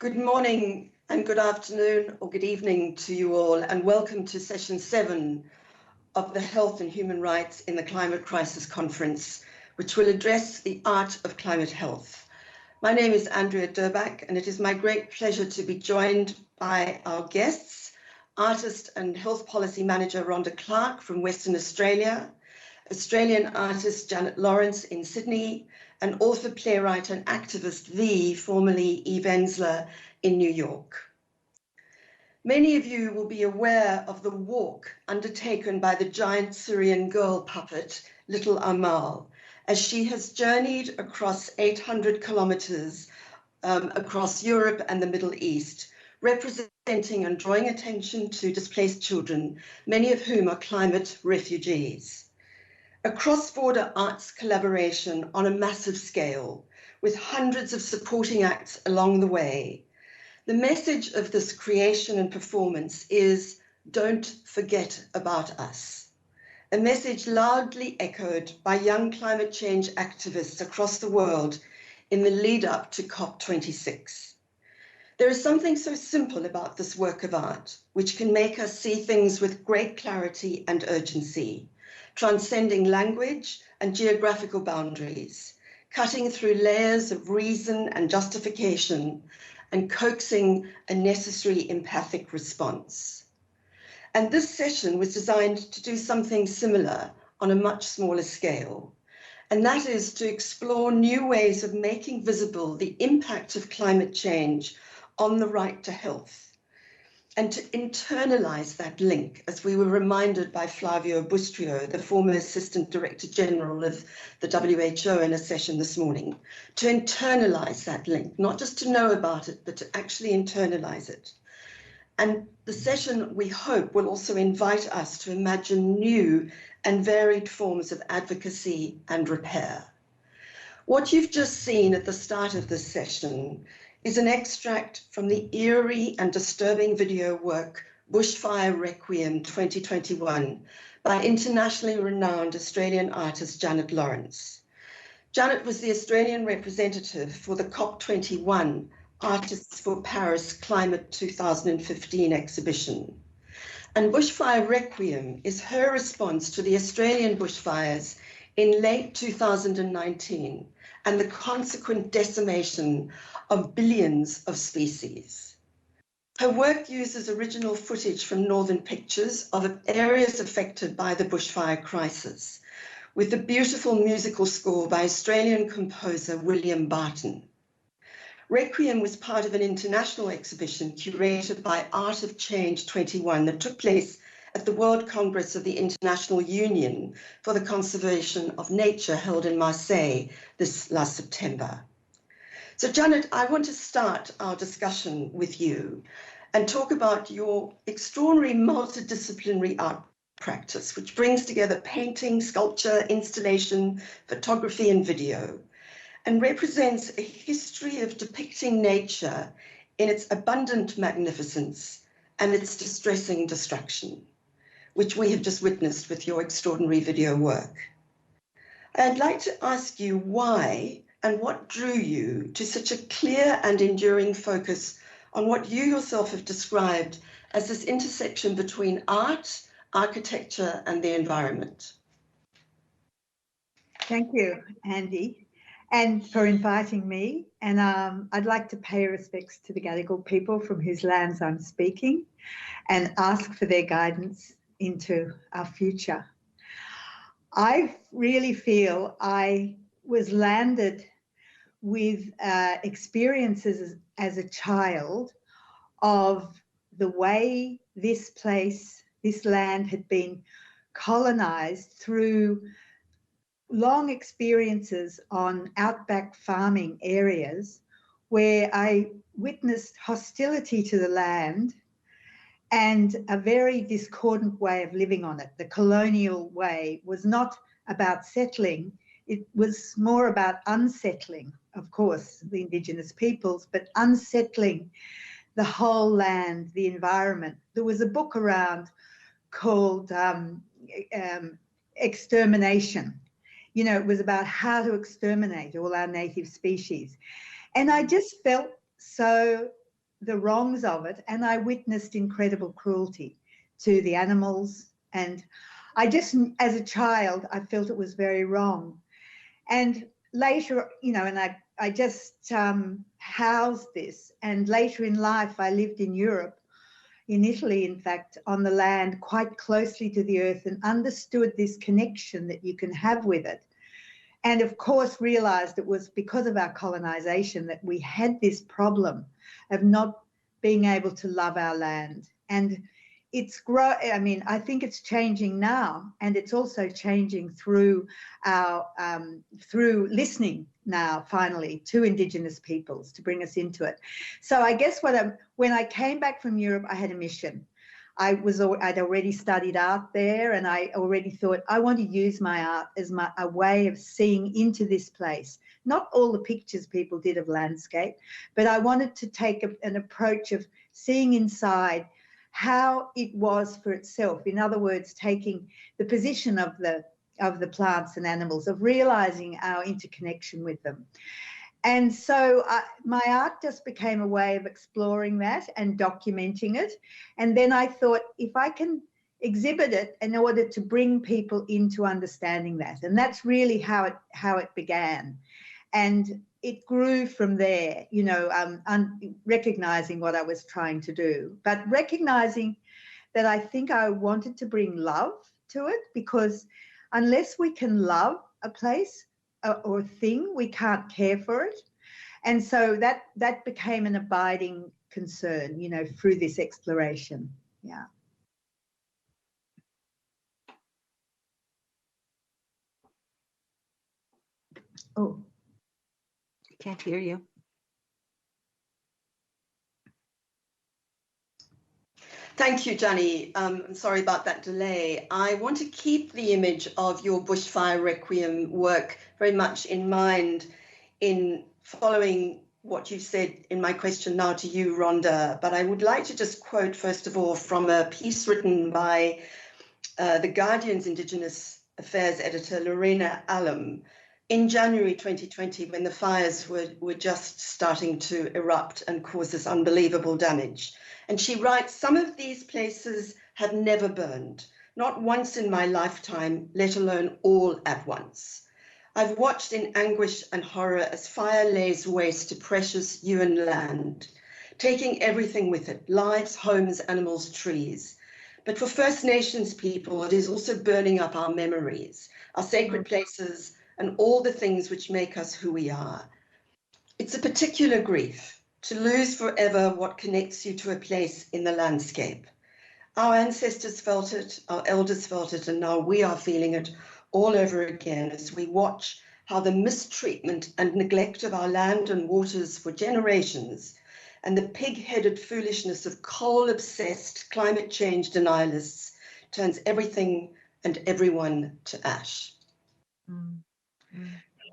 Good morning and good afternoon or good evening to you all, and welcome to session 7 of the Health and Human Rights in the Climate Crisis Conference, which will address the art of climate health. My name is Andrea Durbach, and it is my great pleasure to be joined by our guests, artist and health policy manager Ronda Clarke from Western Australia, Australian artist Laurence in Sydney, and author, playwright and activist formerly Ensler in New York. Many of you will be aware of the walk undertaken by the giant Syrian girl puppet, Little Amal, as she has journeyed across 800 kilometers across Europe and the Middle East, representing and drawing attention to displaced children, many of whom are climate refugees. A cross-border arts collaboration on a massive scale, with hundreds of supporting acts along the way. The message of this creation and performance is, don't forget about us. A message loudly echoed by young climate change activists across the world in the lead up to COP26. There is something so simple about this work of art, which can make us see things with great clarity and urgency, transcending language and geographical boundaries, cutting through layers of reason and justification, and coaxing a necessary empathic response. And this session was designed to do something similar on a much smaller scale, and that is to explore new ways of making visible the impact of climate change on the right to health, and to internalize that link, as we were reminded by Flavio Bustrio, the former Assistant Director General of the WHO in a session this morning, to internalize that link, not just to know about it, but to actually internalize it. And the session, we hope, will also invite us to imagine new and varied forms of advocacy and repair. What you've just seen at the start of this session is an extract from the eerie and disturbing video work Bushfire Requiem 2021 by internationally renowned Australian artist Laurence. Janet was the Australian representative for the COP21 Artists for Paris Climate 2015 exhibition. And Bushfire Requiem is her response to the Australian bushfires in late 2019 and the consequent decimation of billions of species. Her work uses original footage from Northern Pictures of areas affected by the bushfire crisis, with the beautiful musical score by Australian composer William Barton. Requiem was part of an international exhibition curated by Art of Change 21 that took place at the World Congress of the International Union for the Conservation of Nature held in Marseille this last September. So Janet, I want to start our discussion with you and talk about your extraordinary multidisciplinary art practice, which brings together painting, sculpture, installation, photography, and video, and represents a history of depicting nature in its abundant magnificence and its distressing destruction, which we have just witnessed with your extraordinary video work. I'd like to ask you why and what drew you to such a clear and enduring focus on what you yourself have described as this intersection between art, architecture, and the environment. Thank you, Andy, and for inviting me. And I'd like to pay respects to the Gadigal people from whose lands I'm speaking and ask for their guidance into our future. I really feel I was landed with experiences as a child of the way this place, this land had been colonized through long experiences on outback farming areas where I witnessed hostility to the land and a very discordant way of living on it. The colonial way was not about settling, it was more about unsettling, of course, the Indigenous peoples, but unsettling the whole land, the environment. There was a book around called Extermination. You know, it was about how to exterminate all our native species. And I just felt so the wrongs of it, and I witnessed incredible cruelty to the animals. And I just, as a child, I felt it was very wrong. And later, and I just housed this. And later in life, I lived in Europe, in Italy, in fact, on the land quite closely to the earth, and understood this connection that you can have with it. And of course, realized it was because of our colonization that we had this problem of not being able to love our land. And I think it's changing now, and it's also changing through through listening now, finally, to Indigenous peoples to bring us into it. So I guess when I came back from Europe, I had a mission. I'd already studied art there, and I already thought I want to use my art as a way of seeing into this place. Not all the pictures people did of landscape, but I wanted to take an approach of seeing inside how it was for itself. In other words, taking the position of the plants and animals, of realizing our interconnection with them. And so my art just became a way of exploring that and documenting it. And then I thought, if I can exhibit it in order to bring people into understanding that. And that's really how it began. And it grew from there, recognizing what I was trying to do, but recognizing that I think I wanted to bring love to it, because unless we can love a place or thing, we can't care for it. And so that became an abiding concern, through this exploration. Yeah. Oh. I can't hear you. Thank you, Gianni. I'm sorry about that delay. I want to keep the image of your bushfire requiem work very much in mind in following what you said in my question now to you, Ronda. But I would like to just quote, first of all, from a piece written by The Guardian's Indigenous Affairs editor, Lorena Allam, in January 2020, when the fires were just starting to erupt and cause this unbelievable damage. And she writes, "Some of these places have never burned, not once in my lifetime, let alone all at once. I've watched in anguish and horror as fire lays waste to precious Yuan land, taking everything with it, lives, homes, animals, trees. But for First Nations people, it is also burning up our memories, our sacred places, and all the things which make us who we are. It's a particular grief to lose forever what connects you to a place in the landscape. Our ancestors felt it, our elders felt it, and now we are feeling it all over again as we watch how the mistreatment and neglect of our land and waters for generations, and the pig-headed foolishness of coal-obsessed climate change denialists turns everything and everyone to ash."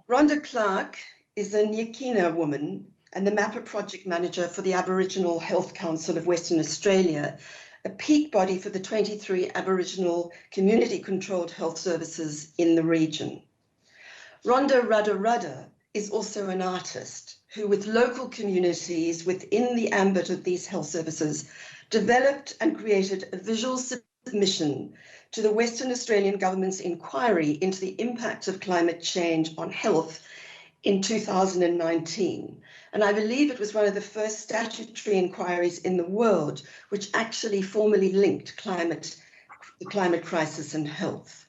Ronda Clarke is a Nyikina woman and the Mapper Project Manager for the Aboriginal Health Council of Western Australia, a peak body for the 23 Aboriginal community-controlled health services in the region. Ronda Rudda is also an artist who, with local communities within the ambit of these health services, developed and created a visual submission to the Western Australian government's inquiry into the impact of climate change on health in 2019. And I believe it was one of the first statutory inquiries in the world which actually formally linked the climate crisis and health.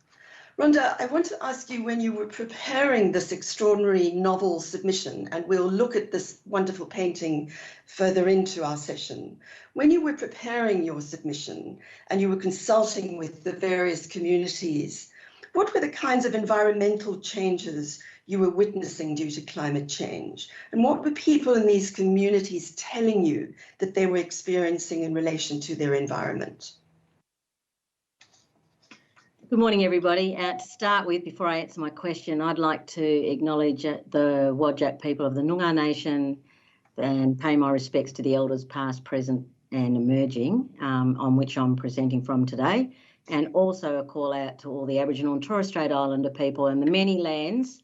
Ronda, I want to ask you, when you were preparing this extraordinary novel submission, and we'll look at this wonderful painting further into our session, when you were preparing your submission and you were consulting with the various communities, what were the kinds of environmental changes you were witnessing due to climate change? And what were people in these communities telling you that they were experiencing in relation to their environment? Good morning, everybody. To start with, before I answer my question, I'd like to acknowledge the Whadjuk people of the Noongar Nation and pay my respects to the elders past, present and emerging, on which I'm presenting from today, and also a call out to all the Aboriginal and Torres Strait Islander people and the many lands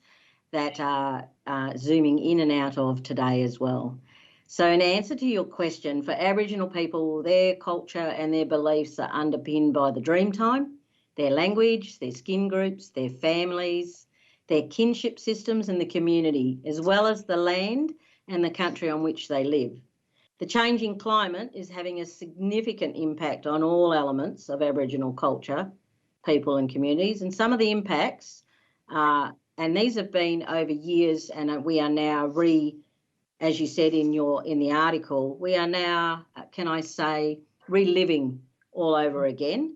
that are zooming in and out of today as well. So in answer to your question, for Aboriginal people, their culture and their beliefs are underpinned by the Dreamtime, their language, their skin groups, their families, their kinship systems and the community, as well as the land and the country on which they live. The changing climate is having a significant impact on all elements of Aboriginal culture, people and communities, and some of the impacts, and these have been over years, and we are now as you said in the article, we are now, can I say, reliving all over again.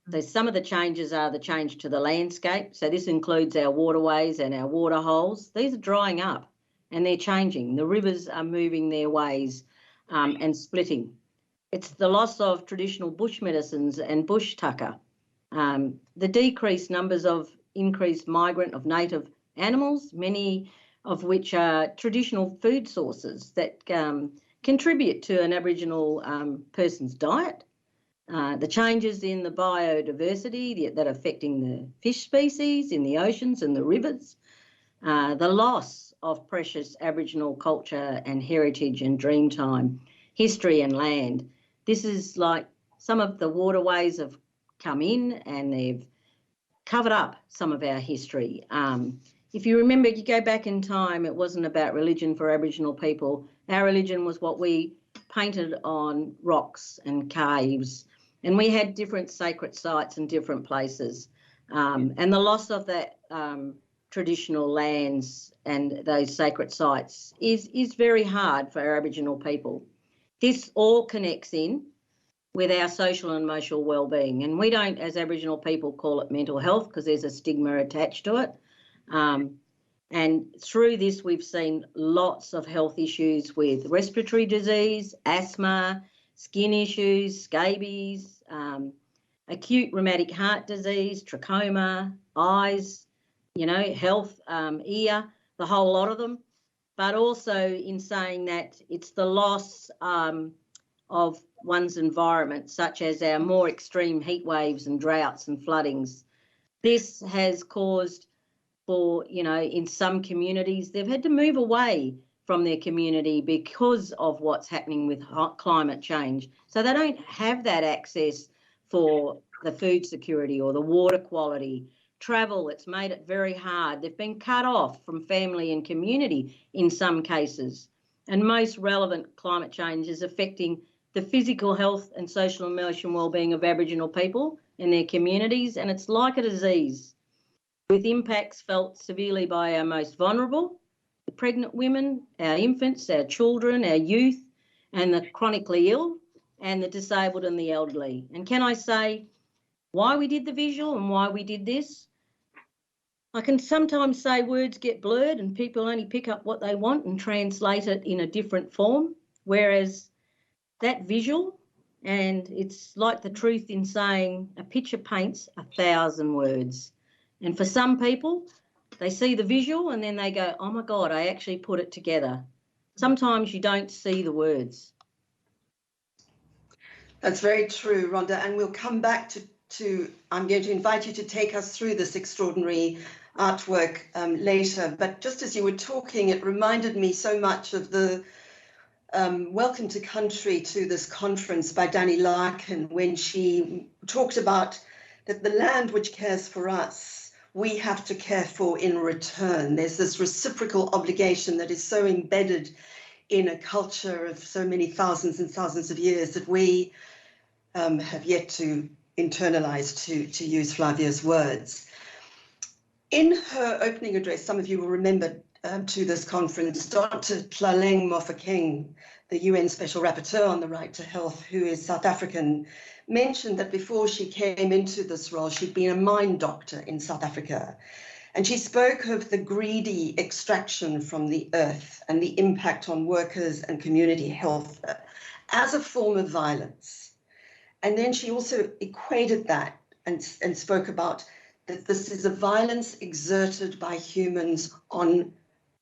So some of the changes are the change to the landscape. So this includes our waterways and our water holes. These are drying up and they're changing. The rivers are moving their ways and splitting. It's the loss of traditional bush medicines and bush tucker. The decreased numbers of increased migrant of native animals, many of which are traditional food sources that contribute to an Aboriginal person's diet. The changes in the biodiversity that are affecting the fish species in the oceans and the rivers. The loss of precious Aboriginal culture and heritage and Dreamtime, history and land. This is like some of the waterways have come in and they've covered up some of our history. If you remember, you go back in time, it wasn't about religion for Aboriginal people. Our religion was what we painted on rocks and caves, and we had different sacred sites in different places. And the loss of that traditional lands and those sacred sites is very hard for our Aboriginal people. This all connects in with our social and emotional well-being, and we don't, as Aboriginal people, call it mental health because there's a stigma attached to it. And through this, we've seen lots of health issues with respiratory disease, asthma, skin issues, scabies, acute rheumatic heart disease, trachoma, eyes, health, ear, the whole lot of them. But also in saying that it's the loss of one's environment, such as our more extreme heat waves and droughts and floodings. This has caused in some communities, they've had to move away from their community because of what's happening with climate change. So they don't have that access for the food security or the water quality. Travel, it's made it very hard. They've been cut off from family and community in some cases. And most relevant, climate change is affecting the physical health and social and emotional wellbeing of Aboriginal people and their communities, and it's like a disease, with impacts felt severely by our most vulnerable, the pregnant women, our infants, our children, our youth, and the chronically ill, and the disabled and the elderly. And can I say why we did the visual and why we did this? I can sometimes say words get blurred and people only pick up what they want and translate it in a different form, whereas that visual, and it's like the truth in saying a picture paints 1,000 words. And for some people, they see the visual and then they go, oh, my God, I actually put it together. Sometimes you don't see the words. That's very true, Rhonda, and we'll come back to I'm going to invite you to take us through this extraordinary artwork later. But just as you were talking, it reminded me so much of the Welcome to Country to this conference by Danny Larkin, when she talked about that the land which cares for us, we have to care for in return. There's this reciprocal obligation that is so embedded in a culture of so many thousands and thousands of years that we have yet to internalize, to use Flavia's words. In her opening address, some of you will remember to this conference, Dr. Tlaleng Mofokeng, the UN Special Rapporteur on the Right to Health, who is South African, mentioned that before she came into this role, she'd been a mine doctor in South Africa. And she spoke of the greedy extraction from the earth and the impact on workers and community health as a form of violence. And then she also equated that and spoke about that this is a violence exerted by humans on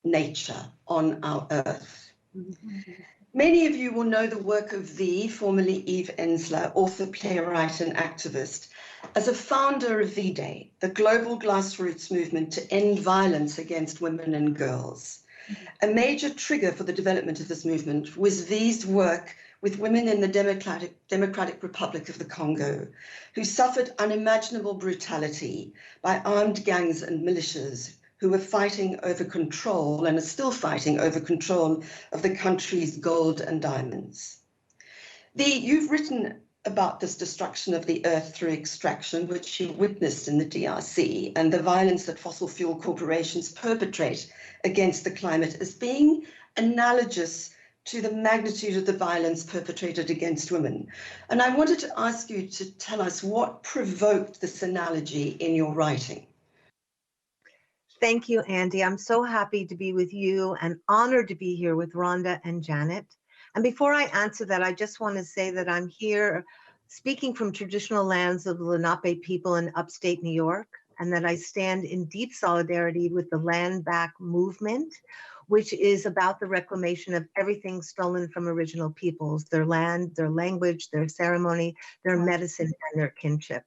nature, on our earth. Mm-hmm. Many of you will know the work of formerly Eve Ensler, author, playwright, and activist, as a founder of V-Day, the global grassroots movement to end violence against women and girls. A major trigger for the development of this movement was V's work with women in the Democratic Republic of the Congo, who suffered unimaginable brutality by armed gangs and militias who were fighting over control and are still fighting over control of the country's gold and diamonds. You've written about this destruction of the earth through extraction, which you witnessed in the DRC, and the violence that fossil fuel corporations perpetrate against the climate as being analogous to the magnitude of the violence perpetrated against women. And I wanted to ask you to tell us what provoked this analogy in your writing. Thank you, Andy. I'm so happy to be with you and honored to be here with Ronda and Janet. And before I answer that, I just want to say that I'm here speaking from traditional lands of the Lenape people in upstate New York, and that I stand in deep solidarity with the Land Back movement, which is about the reclamation of everything stolen from original peoples, their land, their language, their ceremony, their medicine, and their kinship.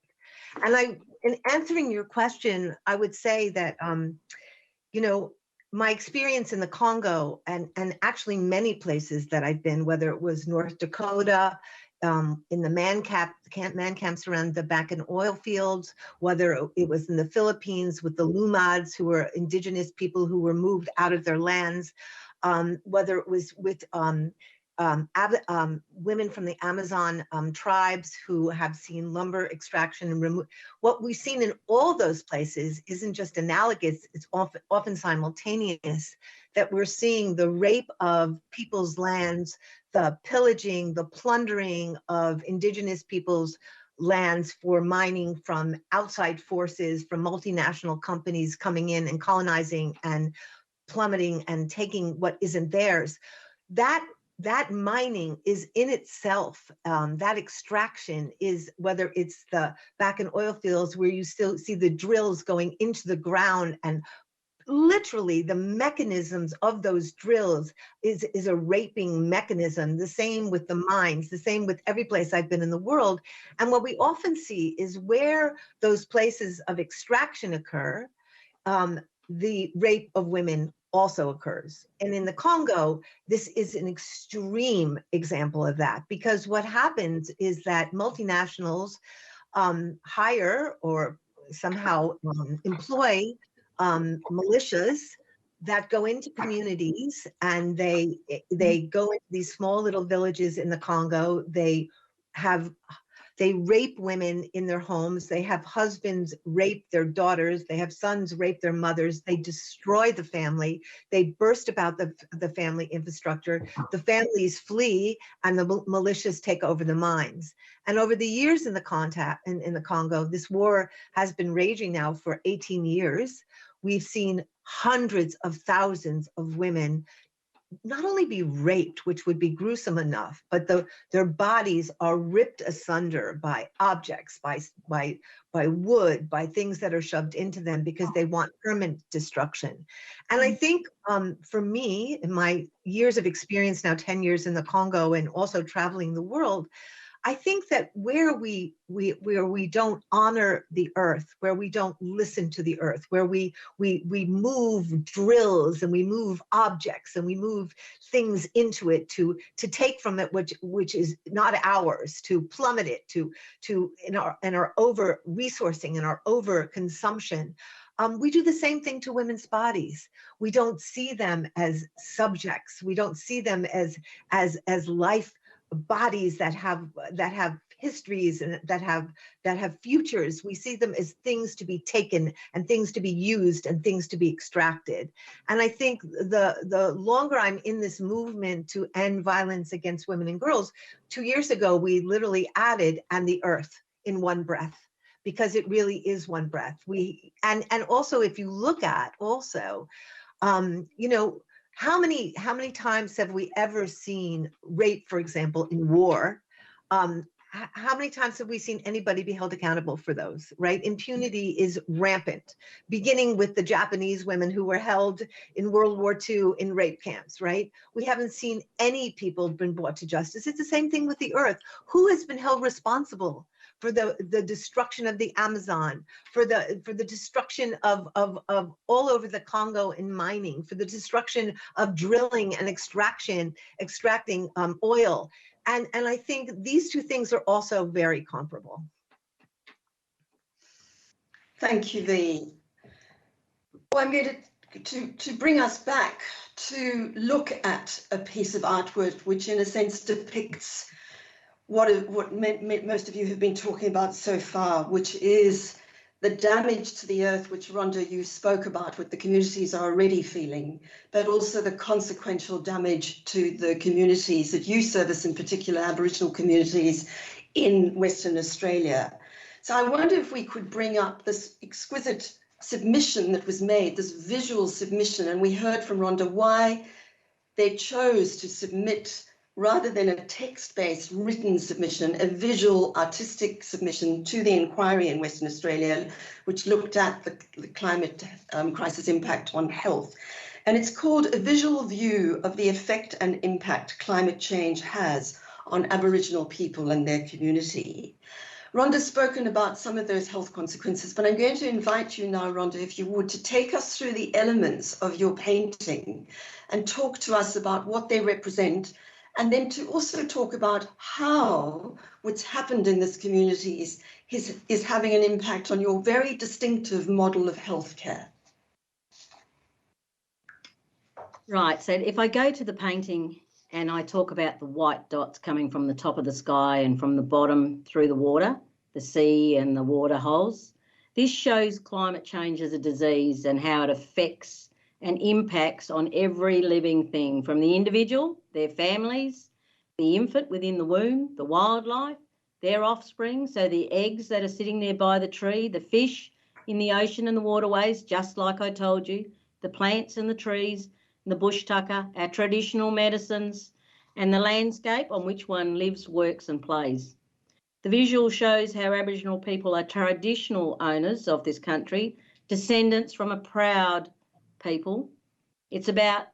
And in answering your question, I would say that, you know, my experience in the Congo and actually many places that I've been, whether it was North Dakota, in the man camps around the back in oil fields, whether it was in the Philippines with the Lumads, who were indigenous people who were moved out of their lands, whether it was with women from the Amazon tribes who have seen lumber extraction and what we've seen in all those places isn't just analogous, it's often simultaneous, that we're seeing the rape of people's lands, the pillaging, the plundering of indigenous people's lands for mining from outside forces, from multinational companies coming in and colonizing and plummeting and taking what isn't theirs. That mining is in itself, that extraction is, whether it's the back in oil fields where you still see the drills going into the ground, and literally the mechanisms of those drills is a raping mechanism. The same with the mines, the same with every place I've been in the world. And what we often see is where those places of extraction occur, the rape of women also occurs. And in the Congo, this is an extreme example of that, because what happens is that multinationals hire or somehow employ militias that go into communities, and they go into these small little villages in the Congo. They rape women in their homes. They have husbands rape their daughters. They have sons rape their mothers. They destroy the family. They burst about the family infrastructure. The families flee, and the militias take over the mines. And over the years in the Congo, this war has been raging now for 18 years. We've seen hundreds of thousands of women not only be raped, which would be gruesome enough, but their bodies are ripped asunder by objects, by wood, by things that are shoved into them because they want permanent destruction. And I think for me, in my years of experience now, 10 years in the Congo and also traveling the world, I think that where we don't honor the earth, where we don't listen to the earth, where we move drills and we move objects and we move things into it to take from it which is not ours, to plummet it, to in our over resourcing and our over consumption. We do the same thing to women's bodies. We don't see them as subjects. We don't see them as life bodies that have histories and that have futures. We see them as things to be taken and things to be used and things to be extracted. And I think the longer I'm in this movement to end violence against women and girls, 2 years ago we literally added "and the earth" in one breath, because it really is one breath. And also, if you look at also, you know, how many times have we ever seen rape, for example, in war? How many times have we seen anybody be held accountable for those, right? Impunity is rampant, beginning with the Japanese women who were held in World War II in rape camps, right? We haven't seen any people been brought to justice. It's the same thing with the earth. Who has been held responsible for the destruction of the Amazon, for the destruction of all over the Congo in mining, for the destruction of drilling and extracting oil. And I think these two things are also very comparable. Thank you, V. Well, I'm going to bring us back to look at a piece of artwork which in a sense depicts what most of you have been talking about so far, which is the damage to the earth, which Ronda, you spoke about, what the communities are already feeling, but also the consequential damage to the communities that you service, in particular Aboriginal communities in Western Australia. So I wonder if we could bring up this exquisite submission that was made, this visual submission, and we heard from Ronda why they chose to submit, rather than a text-based written submission, a visual artistic submission to the inquiry in Western Australia, which looked at the climate crisis impact on health. And it's called A Visual View of the Effect and Impact Climate Change Has on Aboriginal People and Their Community. Ronda's spoken about some of those health consequences, but I'm going to invite you now, Ronda, if you would, to take us through the elements of your painting and talk to us about what they represent, and then to also talk about how what's happened in this community is having an impact on your very distinctive model of healthcare. Right, so if I go to the painting and I talk about the white dots coming from the top of the sky and from the bottom through the water, the sea and the water holes, this shows climate change as a disease and how it affects and impacts on every living thing, from the individual, their families, the infant within the womb, the wildlife, their offspring, so the eggs that are sitting there by the tree, the fish in the ocean and the waterways, just like I told you, the plants and the trees, the bush tucker, our traditional medicines, and the landscape on which one lives, works and plays. The visual shows how Aboriginal people are traditional owners of this country, descendants from a proud people. It's about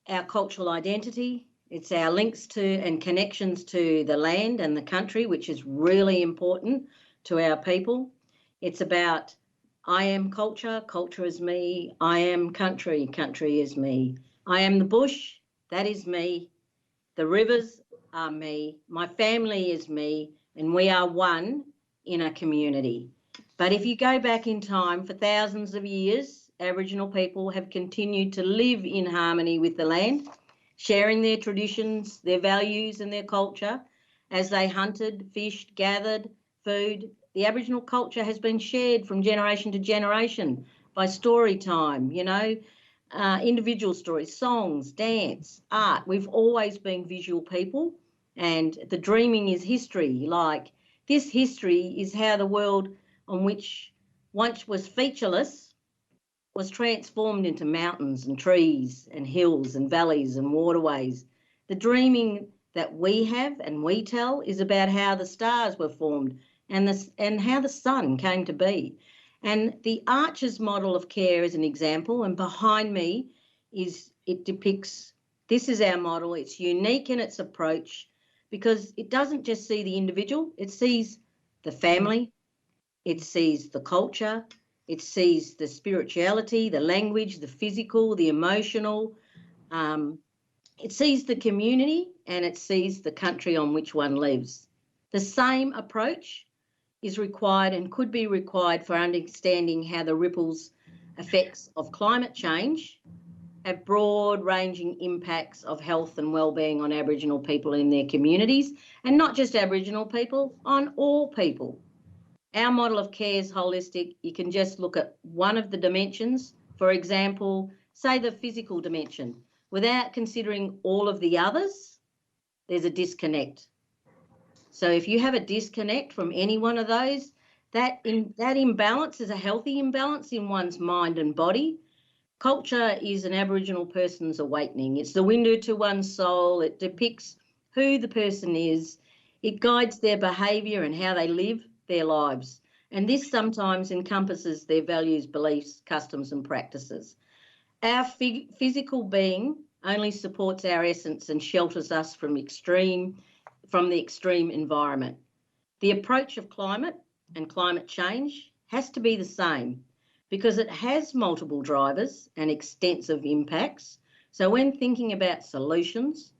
our cultural identity. It's our links to and connections to the land and the country, which is really important to our people. It's about I am culture, culture is me. I am country, country is me. I am the bush, that is me. The rivers are me. My family is me, and we are one in a community. But if you go back in time, for thousands of years, Aboriginal people have continued to live in harmony with the land, sharing their traditions, their values and their culture as they hunted, fished, gathered food. The Aboriginal culture has been shared from generation to generation by story time, individual stories, songs, dance, art. We've always been visual people, and the dreaming is history. Like, this history is how the world on which once was featureless was transformed into mountains and trees and hills and valleys and waterways. The dreaming that we have and we tell is about how the stars were formed and how the sun came to be. And the Archer's model of care is an example, and behind me it depicts, this is our model. It's unique in its approach because it doesn't just see the individual, it sees the family, it sees the culture, it sees the spirituality, the language, the physical, the emotional, it sees the community, and it sees the country on which one lives. The same approach is required and could be required for understanding how the ripples effects of climate change have broad-ranging impacts of health and well-being on Aboriginal people in their communities, and not just Aboriginal people, on all people. Our model of care is holistic. You can just look at one of the dimensions, for example, say the physical dimension, without considering all of the others, there's a disconnect. So if you have a disconnect from any one of those, that imbalance is a healthy imbalance in one's mind and body. Culture is an Aboriginal person's awakening. It's the window to one's soul. It depicts who the person is. It guides their behaviour and how they live their lives. And this sometimes encompasses their values, beliefs, customs and practices. Our physical being only supports our essence and shelters us from the extreme environment. The approach of climate and climate change has to be the same because it has multiple drivers and extensive impacts. So when thinking about solutions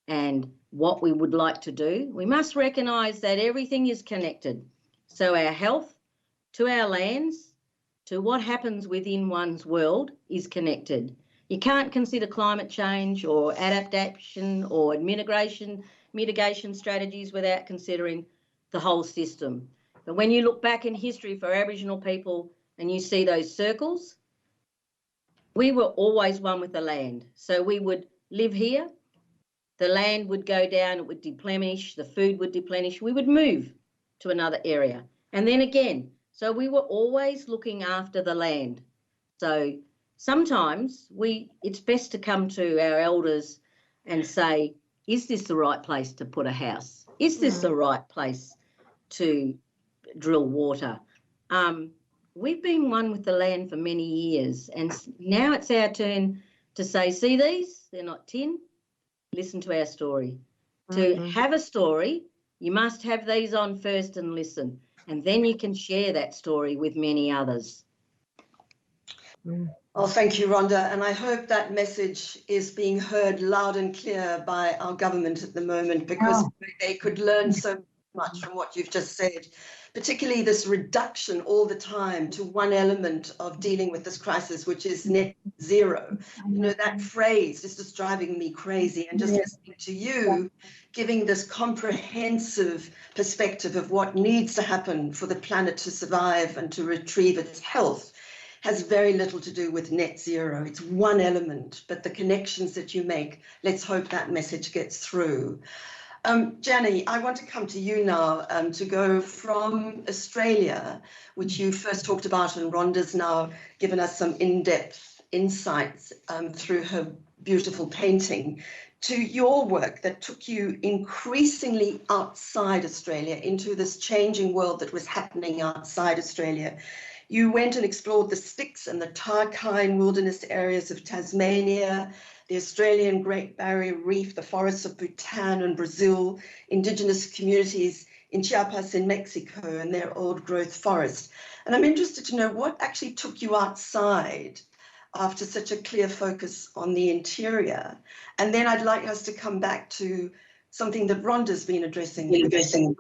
and what we would like to do, we must recognise that everything is connected. So our health to our lands, to what happens within one's world is connected. You can't consider climate change or adaptation or mitigation strategies without considering the whole system. But when you look back in history for Aboriginal people and you see those circles, we were always one with the land. So we would live here, the land would go down, it would deplenish, the food would deplenish, we would move to another area. And then again, so we were always looking after the land. So sometimes it's best to come to our elders and say, is this the right place to put a house? Is this the right place to drill water? We've been one with the land for many years, and now it's our turn to say, see these? They're not tin. Listen to our story. To have a story, you must have these on first and listen, and then you can share that story with many others. Well, thank you, Rhonda, and I hope that message is being heard loud and clear by our government at the moment, because they could learn so much from what you've just said, particularly this reduction all the time to one element of dealing with this crisis, which is net zero. You know, that phrase is just driving me crazy, and just listening to you giving this comprehensive perspective of what needs to happen for the planet to survive and to retrieve its health has very little to do with net zero. It's one element, but the connections that you make, let's hope that message gets through. Janny, I want to come to you now to go from Australia, which you first talked about, and Rhonda's now given us some in-depth insights through her beautiful painting, to your work that took you increasingly outside Australia into this changing world that was happening outside Australia. You went and explored the Styx and the Tarkine wilderness areas of Tasmania, the Australian Great Barrier Reef, the forests of Bhutan and Brazil, Indigenous communities in Chiapas in Mexico and their old growth forest. And I'm interested to know what actually took you outside after such a clear focus on the interior. And then I'd like us to come back to something that Rhonda's been addressing,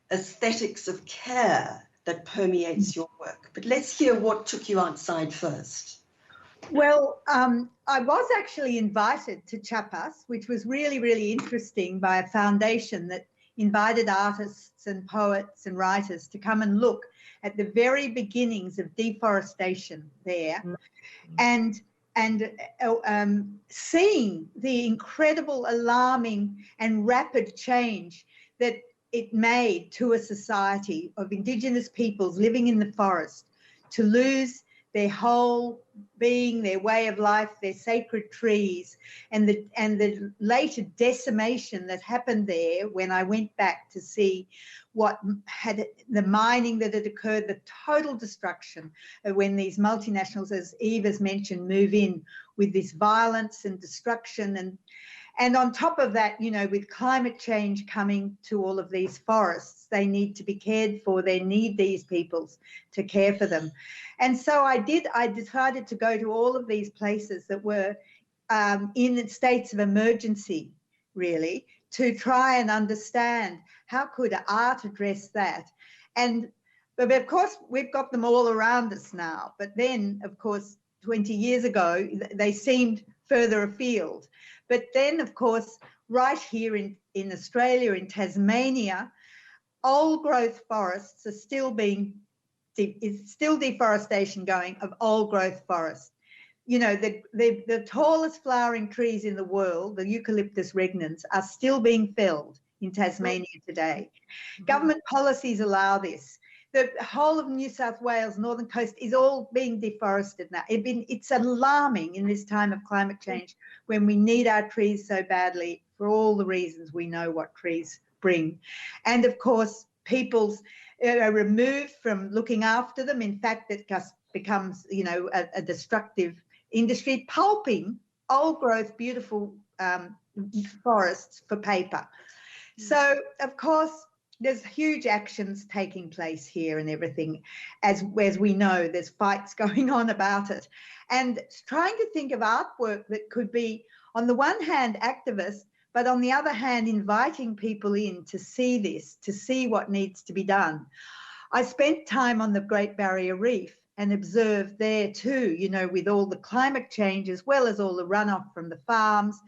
aesthetics of care that permeates your work. But let's hear what took you outside first. Well, I was actually invited to Chiapas, which was really, really interesting, by a foundation that invited artists and poets and writers to come and look at the very beginnings of deforestation there, and seeing the incredible, alarming and rapid change that it made to a society of Indigenous peoples living in the forest, to lose their whole being, their way of life, their sacred trees, and the later decimation that happened there when I went back to see what had the mining that had occurred, the total destruction of when these multinationals, as Eve has mentioned, move in with this violence and destruction. And on top of that, you know, with climate change coming to all of these forests, they need to be cared for. They need these peoples to care for them. And so I decided to go to all of these places that were in states of emergency, really, to try and understand how could art address that. But of course, we've got them all around us now. But then, of course, 20 years ago, they seemed further afield. But then, of course, right here in Australia, in Tasmania, old growth forests are still is still deforestation going of old growth forests. You know, the tallest flowering trees in the world, the Eucalyptus regnans, are still being felled in Tasmania today. Government policies allow this. The whole of New South Wales, Northern Coast, is all being deforested now. It's alarming in this time of climate change when we need our trees so badly for all the reasons we know what trees bring. And of course, people's are removed from looking after them. In fact, it just becomes, you know, a destructive industry, pulping old growth, beautiful forests for paper. So, of course, there's huge actions taking place here and everything. As we know, there's fights going on about it. And trying to think of artwork that could be, on the one hand, activist, but on the other hand, inviting people in to see this, to see what needs to be done. I spent time on the Great Barrier Reef and observed there too, you know, with all the climate change as well as all the runoff from the farms,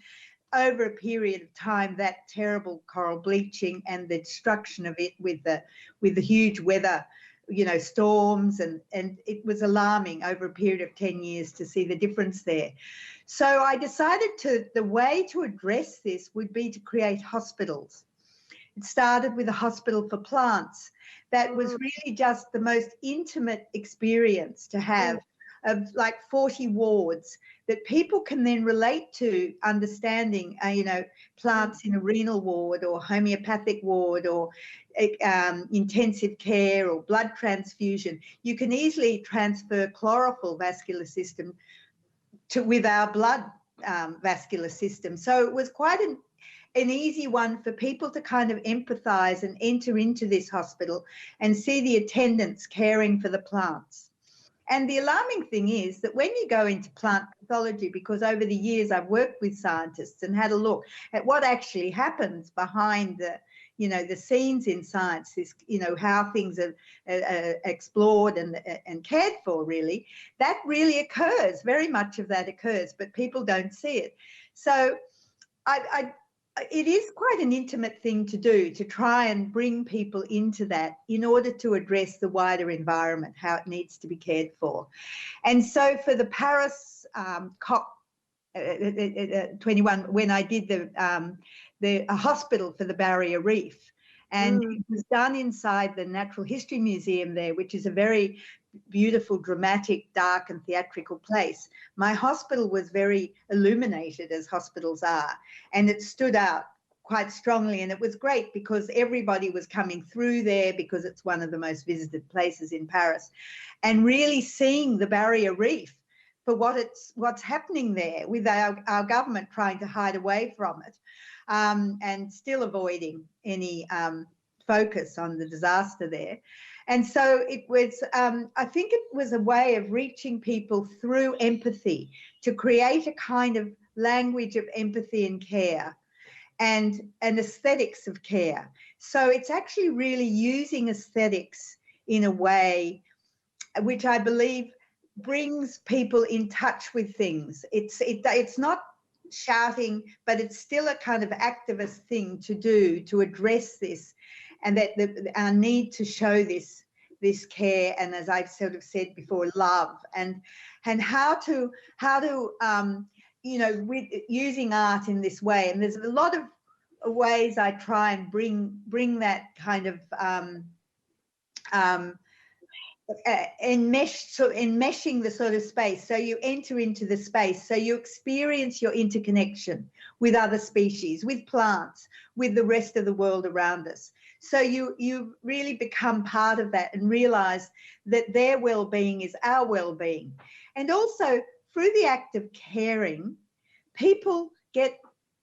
over a period of time, that terrible coral bleaching and the destruction of it with the huge weather, you know, storms, and it was alarming over a period of 10 years to see the difference there. So I decided the way to address this would be to create hospitals. It started with a hospital for plants. That was really just the most intimate experience to have, of like 40 wards that people can then relate to, understanding, you know, plants in a renal ward or homeopathic ward or intensive care or blood transfusion. You can easily transfer chlorophyll vascular system with our blood vascular system. So it was quite an easy one for people to kind of empathise and enter into this hospital and see the attendants caring for the plants. And the alarming thing is that when you go into plant pathology, because over the years I've worked with scientists and had a look at what actually happens behind the, you know, the scenes in science, this, you know, how things are explored and cared for, really, that really occurs. Very much of that occurs, but people don't see it. So it is quite an intimate thing to do, to try and bring people into that in order to address the wider environment, how it needs to be cared for. And so for the Paris COP 21, when I did the hospital for the Barrier Reef, and it was done inside the Natural History Museum there, which is a very beautiful, dramatic, dark and theatrical place. My hospital was very illuminated, as hospitals are, and it stood out quite strongly. And it was great because everybody was coming through there because it's one of the most visited places in Paris, and really seeing the Barrier Reef for what's happening there, with our government trying to hide away from it, and still avoiding any focus on the disaster there. And so it was, I think it was a way of reaching people through empathy, to create a kind of language of empathy and care and aesthetics of care. So it's actually really using aesthetics in a way which I believe brings people in touch with things. It's not shouting, but it's still a kind of activist thing to do to address this, and that our need to show this care, and, as I've sort of said before, love, and how to you know, with using art in this way. And there's a lot of ways I try and bring that kind of enmeshing the sort of space, so you enter into the space, so you experience your interconnection with other species, with plants, with the rest of the world around us. So you really become part of that and realise that their well-being is our well-being. And also, through the act of caring, people get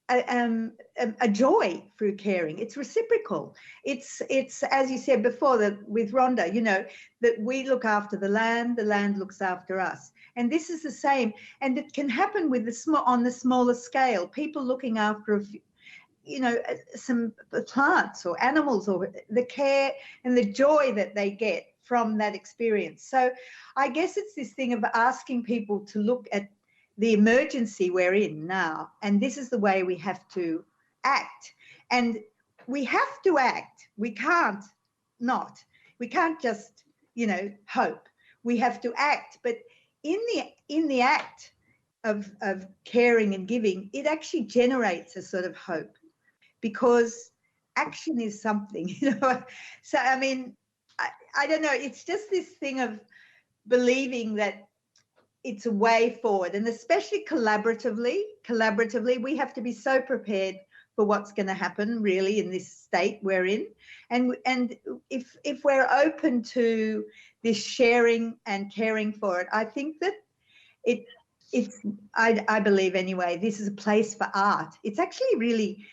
a joy through caring. It's reciprocal. It's as you said before, that with Ronda, you know, that we look after the land looks after us. And this is the same. And it can happen with on the smaller scale, people looking after you know, some plants or animals, or the care and the joy that they get from that experience. So I guess it's this thing of asking people to look at the emergency we're in now, and this is the way we have to act. And we have to act. We can't not. We can't just, you know, hope. We have to act. But in the act of caring and giving, it actually generates a sort of hope, because action is something, you know. So, I mean, I don't know. It's just this thing of believing that it's a way forward, and especially collaboratively, we have to be so prepared for what's going to happen really in this state we're in. And if we're open to this sharing and caring for it, I think that I believe anyway, this is a place for art. It's actually really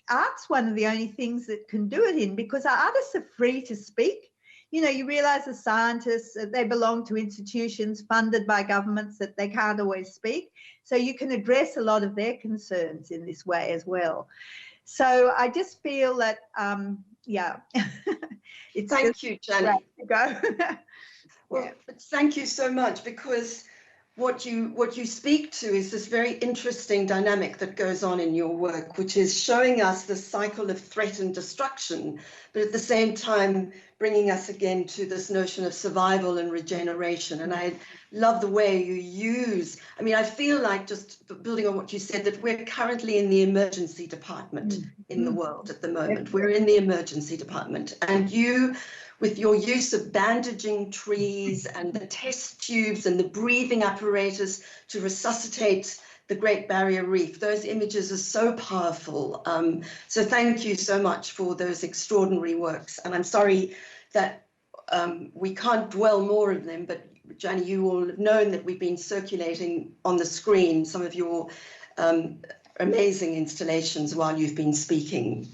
art's one of the only things that can do it in, because our artists are free to speak. You know, you realise the scientists, they belong to institutions funded by governments that they can't always speak. So you can address a lot of their concerns in this way as well. So I just feel that, yeah, it's Thank you, Jenny. to go. Well, Yeah. but thank you so much, because what you speak to is this very interesting dynamic that goes on in your work, which is showing us the cycle of threat and destruction, but at the same time bringing us again to this notion of survival and regeneration. And I love the way you use, I mean, I feel like, just building on what you said, that we're currently in the emergency department in the world at the moment. We're in the emergency department, and you, with your use of bandaging trees and the test tubes and the breathing apparatus to resuscitate the Great Barrier Reef, those images are so powerful. So thank you so much for those extraordinary works. And I'm sorry that we can't dwell more on them, but Johnny, you all have known that we've been circulating on the screen some of your amazing installations while you've been speaking.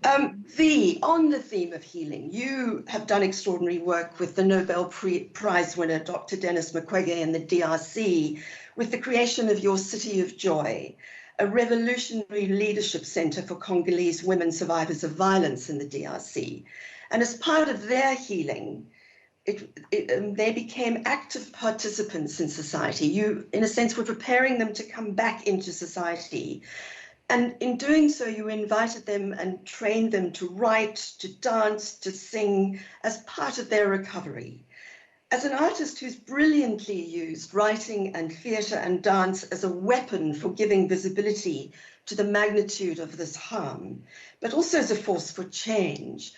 On the theme of healing, you have done extraordinary work with the Nobel Prize winner, Dr. Denis Mukwege, in the DRC, with the creation of your City of Joy, a revolutionary leadership center for Congolese women survivors of violence in the DRC. And as part of their healing, they became active participants in society. You, in a sense, were preparing them to come back into society. And in doing so, you invited them and trained them to write, to dance, to sing as part of their recovery. As an artist who's brilliantly used writing and theatre and dance as a weapon for giving visibility to the magnitude of this harm, but also as a force for change,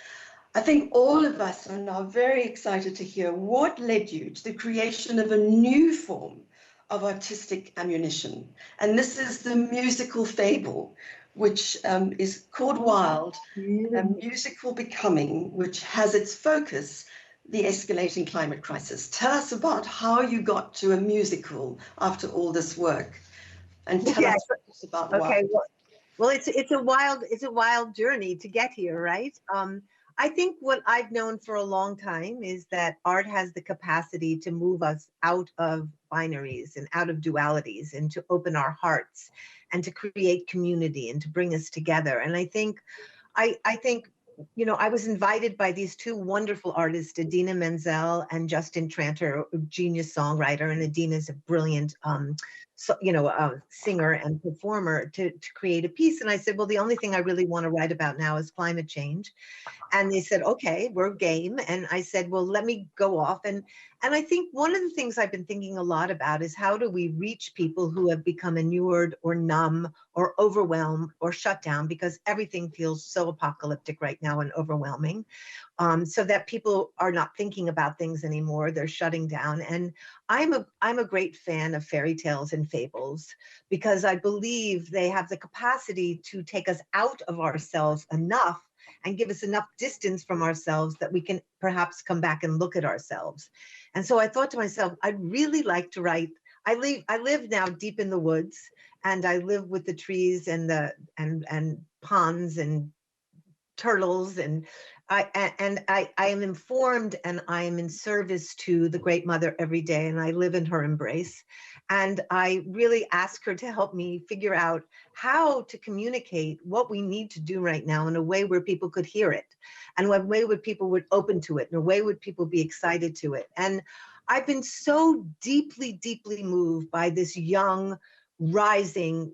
I think all of us are now very excited to hear what led you to the creation of a new form of artistic ammunition. And this is the musical fable, which is called Wild, a musical becoming, which has its focus the escalating climate crisis. Tell us about how you got to a musical after all this work, and tell us about okay, Wild. Well, it's a wild journey to get here, right? I think what I've known for a long time is that art has the capacity to move us out of binaries and out of dualities, and to open our hearts and to create community and to bring us together. And I think, you know, I was invited by these two wonderful artists, Adina Menzel and Justin Tranter, a genius songwriter, and Adina's a brilliant singer and performer, to create a piece. And I said, well, the only thing I really want to write about now is climate change. And they said, okay, we're game. And I said, well, let me go off. And I think one of the things I've been thinking a lot about is, how do we reach people who have become inured or numb or overwhelmed or shut down, because everything feels so apocalyptic right now and overwhelming, so that people are not thinking about things anymore. They're shutting down. And I'm a great fan of fairy tales and fables, because I believe they have the capacity to take us out of ourselves enough and give us enough distance from ourselves that we can perhaps come back and look at ourselves. And so I thought to myself, I'd really like to write. I live now deep in the woods, and I live with the trees and the and ponds and turtles, and I am informed, and I am in service to the Great Mother every day, and I live in her embrace. And I really ask her to help me figure out how to communicate what we need to do right now in a way where people could hear it, and what way would people would open to it, and a way would people be excited to it. And I've been so deeply, deeply moved by this young, rising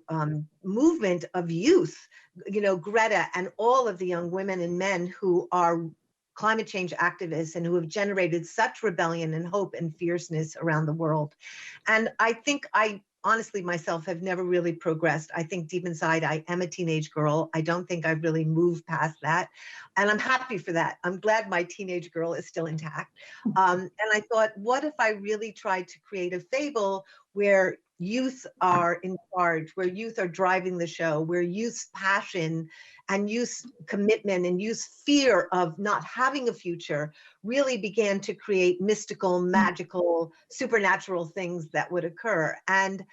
movement of youth, you know, Greta and all of the young women and men who are climate change activists and who have generated such rebellion and hope and fierceness around the world. And I think I honestly myself have never really progressed. I think deep inside I am a teenage girl. I don't think I've really moved past that. And I'm happy for that. I'm glad my teenage girl is still intact. And I thought, what if I really tried to create a fable where youth are in charge, where youth are driving the show, where youth's passion and youth's commitment and youth's fear of not having a future really began to create mystical, magical, supernatural things that would occur. And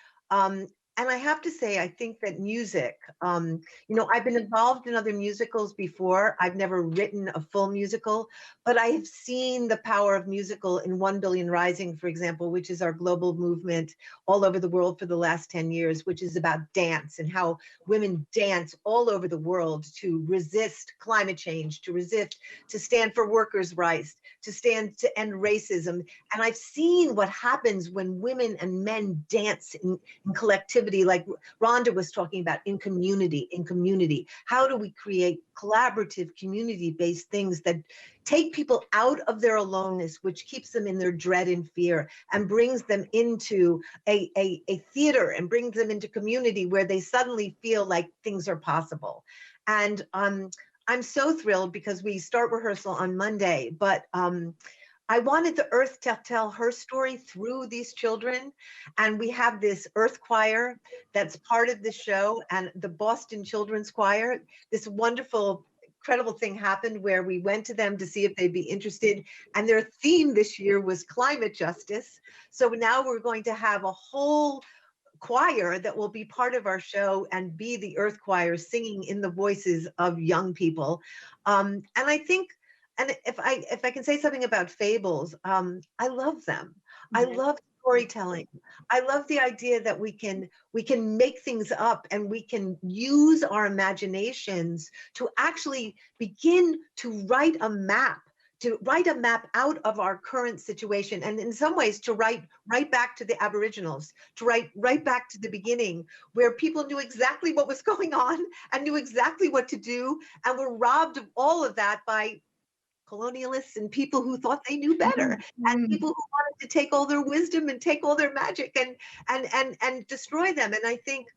I have to say, I think that music, I've been involved in other musicals before. I've never written a full musical, but I have seen the power of musical in 1 Billion Rising, for example, which is our global movement all over the world for the last 10 years, which is about dance and how women dance all over the world to resist climate change, to stand for workers' rights, to stand to end racism. And I've seen what happens when women and men dance in collectivity, like Ronda was talking about, in community. How do we create collaborative, community-based things that take people out of their aloneness, which keeps them in their dread and fear, and brings them into a theater and brings them into community where they suddenly feel like things are possible. And I'm so thrilled because we start rehearsal on Monday, but I wanted the Earth to tell her story through these children. And we have this Earth Choir that's part of the show, and the Boston Children's Choir. This wonderful, incredible thing happened where we went to them to see if they'd be interested. And their theme this year was climate justice. So now we're going to have a whole choir that will be part of our show and be the Earth Choir, singing in the voices of young people. And I think, and if I can say something about fables, I love them. I love storytelling. I love the idea that we can make things up and we can use our imaginations to actually begin to write a map out of our current situation, and in some ways to write right back to the Aboriginals, to write right back to the beginning, where people knew exactly what was going on and knew exactly what to do, and were robbed of all of that by colonialists and people who thought they knew better, and people who wanted to take all their wisdom and take all their magic and destroy them. And I think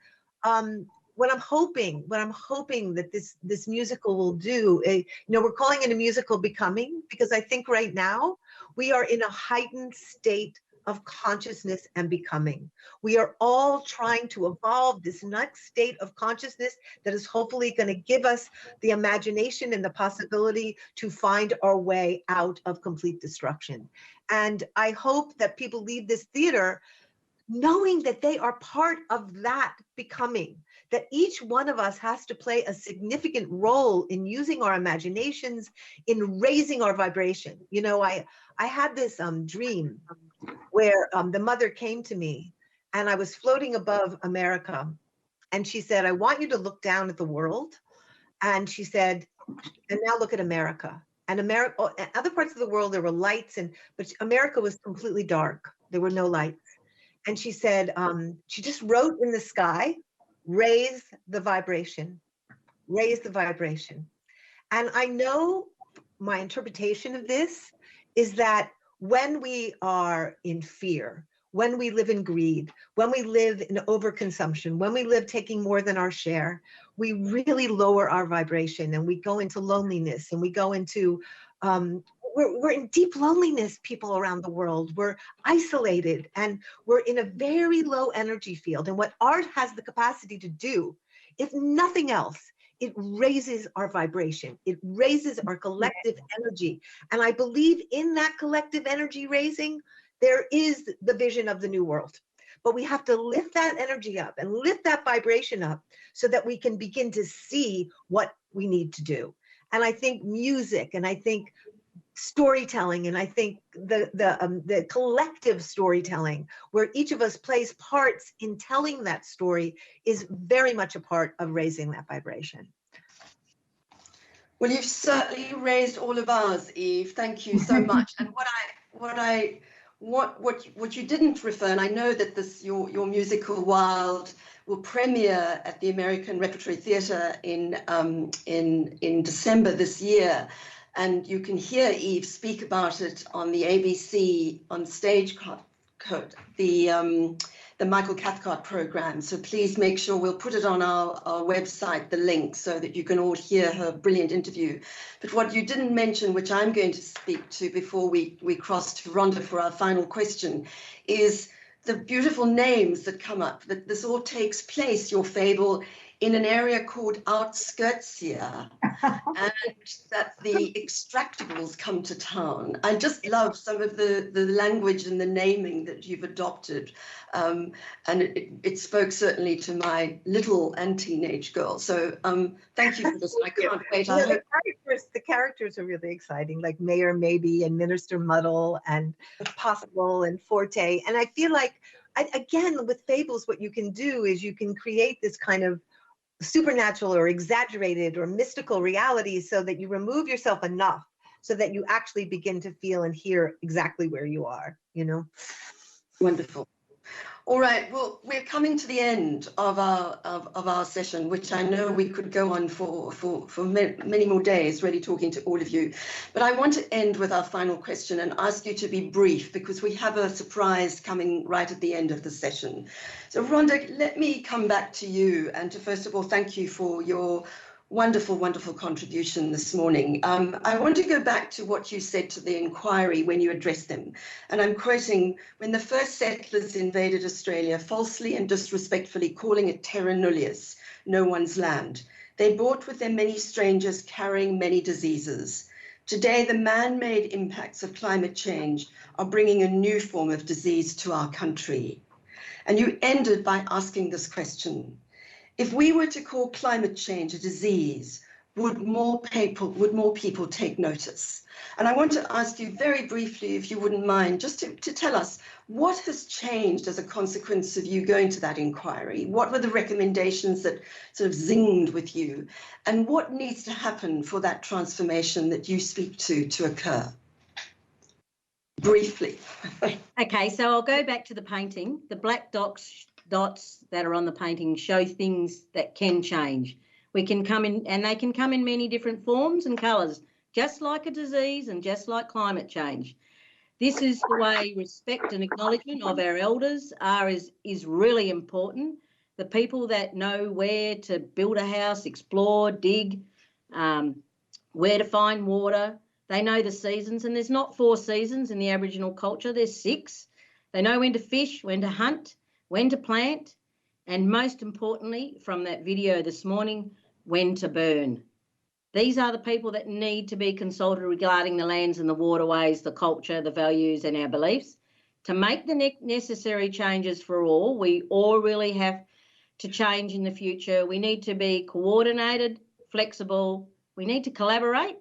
what I'm hoping that this musical will do, we're calling it a musical becoming, because I think right now we are in a heightened state of consciousness and becoming. We are all trying to evolve this next state of consciousness that is hopefully going to give us the imagination and the possibility to find our way out of complete destruction. And I hope that people leave this theater knowing that they are part of that becoming, that each one of us has to play a significant role in using our imaginations, in raising our vibration. I had this dream where the mother came to me, and I was floating above America, and she said, I want you to look down at the world. And she said, and now look at America. And other parts of the world, there were lights, but America was completely dark. There were no lights. And she said, she just wrote in the sky, raise the vibration, raise the vibration. And I know my interpretation of this is that when we are in fear, when we live in greed, when we live in overconsumption, when we live taking more than our share, we really lower our vibration, and we go into loneliness, and we go into, we're in deep loneliness, people around the world. We're isolated, and we're in a very low energy field. And what art has the capacity to do, if nothing else, it raises our vibration. It raises our collective energy. And I believe in that collective energy raising, there is the vision of the new world. But we have to lift that energy up and lift that vibration up so that we can begin to see what we need to do. And I think music, and I think storytelling, and I think the collective storytelling, where each of us plays parts in telling that story, is very much a part of raising that vibration. Well, you've certainly raised all of ours, Eve. Thank you so much. And what you didn't refer, and I know that your musical Wild will premiere at the American Repertory Theatre in December this year. And you can hear Eve speak about it on the ABC on Stage Code, the Michael Cathcart program. So please make sure we'll put it on our website, the link, so that you can all hear her brilliant interview. But what you didn't mention, which I'm going to speak to before we cross to Ronda for our final question, is the beautiful names that come up, that this all takes place, your fable, in an area called Outskirtsia, and that the extractables come to town. I just love some of the language and the naming that you've adopted. And it spoke certainly to my little and teenage girl. So thank you for this. I can't wait. The characters are really exciting, like Mayor Maybe and Minister Muddle and Possible and Forte. And I feel like, again, with fables, what you can do is you can create this kind of supernatural or exaggerated or mystical reality so that you remove yourself enough so that you actually begin to feel and hear exactly where you are, you know? Wonderful. All right, well, we're coming to the end of our session, which I know we could go on for many more days, really talking to all of you. But I want to end with our final question and ask you to be brief, because we have a surprise coming right at the end of the session. So Rhonda, let me come back to you and to first of all thank you for your wonderful, wonderful contribution this morning. I want to go back to what you said to the inquiry when you addressed them. And I'm quoting, when the first settlers invaded Australia, falsely and disrespectfully calling it terra nullius, no one's land, they brought with them many strangers carrying many diseases. Today, the man-made impacts of climate change are bringing a new form of disease to our country. And you ended by asking this question: if we were to call climate change a disease, would more people take notice? And I want to ask you very briefly, if you wouldn't mind, just to tell us what has changed as a consequence of you going to that inquiry? What were the recommendations that sort of zinged with you? And what needs to happen for that transformation that you speak to occur? Briefly. Okay, so I'll go back to the painting. The black dots that are on the painting show things that can change. We can come in, and they can come in many different forms and colours, just like a disease and just like climate change. This is the way respect and acknowledgement of our elders is really important. The people that know where to build a house, explore, dig, where to find water. They know the seasons, and there's not 4 seasons in the Aboriginal culture, there's 6. They know when to fish, when to hunt, when to plant, and most importantly, from that video this morning, when to burn. These are the people that need to be consulted regarding the lands and the waterways, the culture, the values and our beliefs. To make the necessary changes for all, we all really have to change in the future. We need to be coordinated, flexible. We need to collaborate.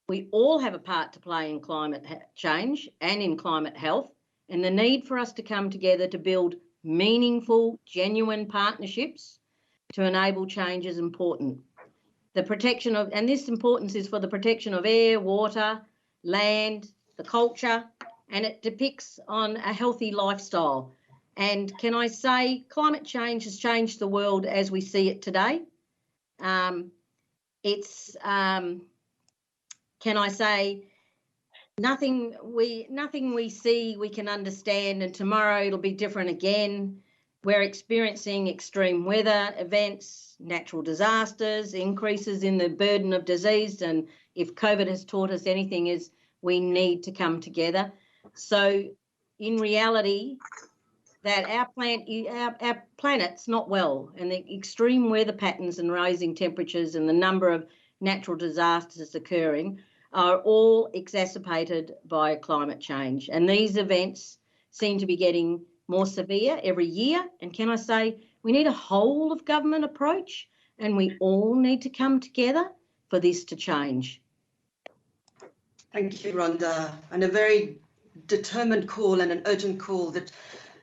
We all have a part to play in climate change and in climate health, and the need for us to come together to build meaningful, genuine partnerships to enable change is important. The protection of, and this importance is for the protection of air, water, land, the culture, and it depicts on a healthy lifestyle. And can I say, climate change has changed the world as we see it today. Can I say, nothing we see we can understand, and tomorrow it'll be different again. We're experiencing extreme weather events, natural disasters, increases in the burden of disease, and if COVID has taught us anything is we need to come together. So in reality, that our planet's not well, and the extreme weather patterns and rising temperatures and the number of natural disasters occurring are all exacerbated by climate change. And these events seem to be getting more severe every year. And can I say, we need a whole of government approach, and we all need to come together for this to change. Thank you, Rhonda. And a very determined call and an urgent call that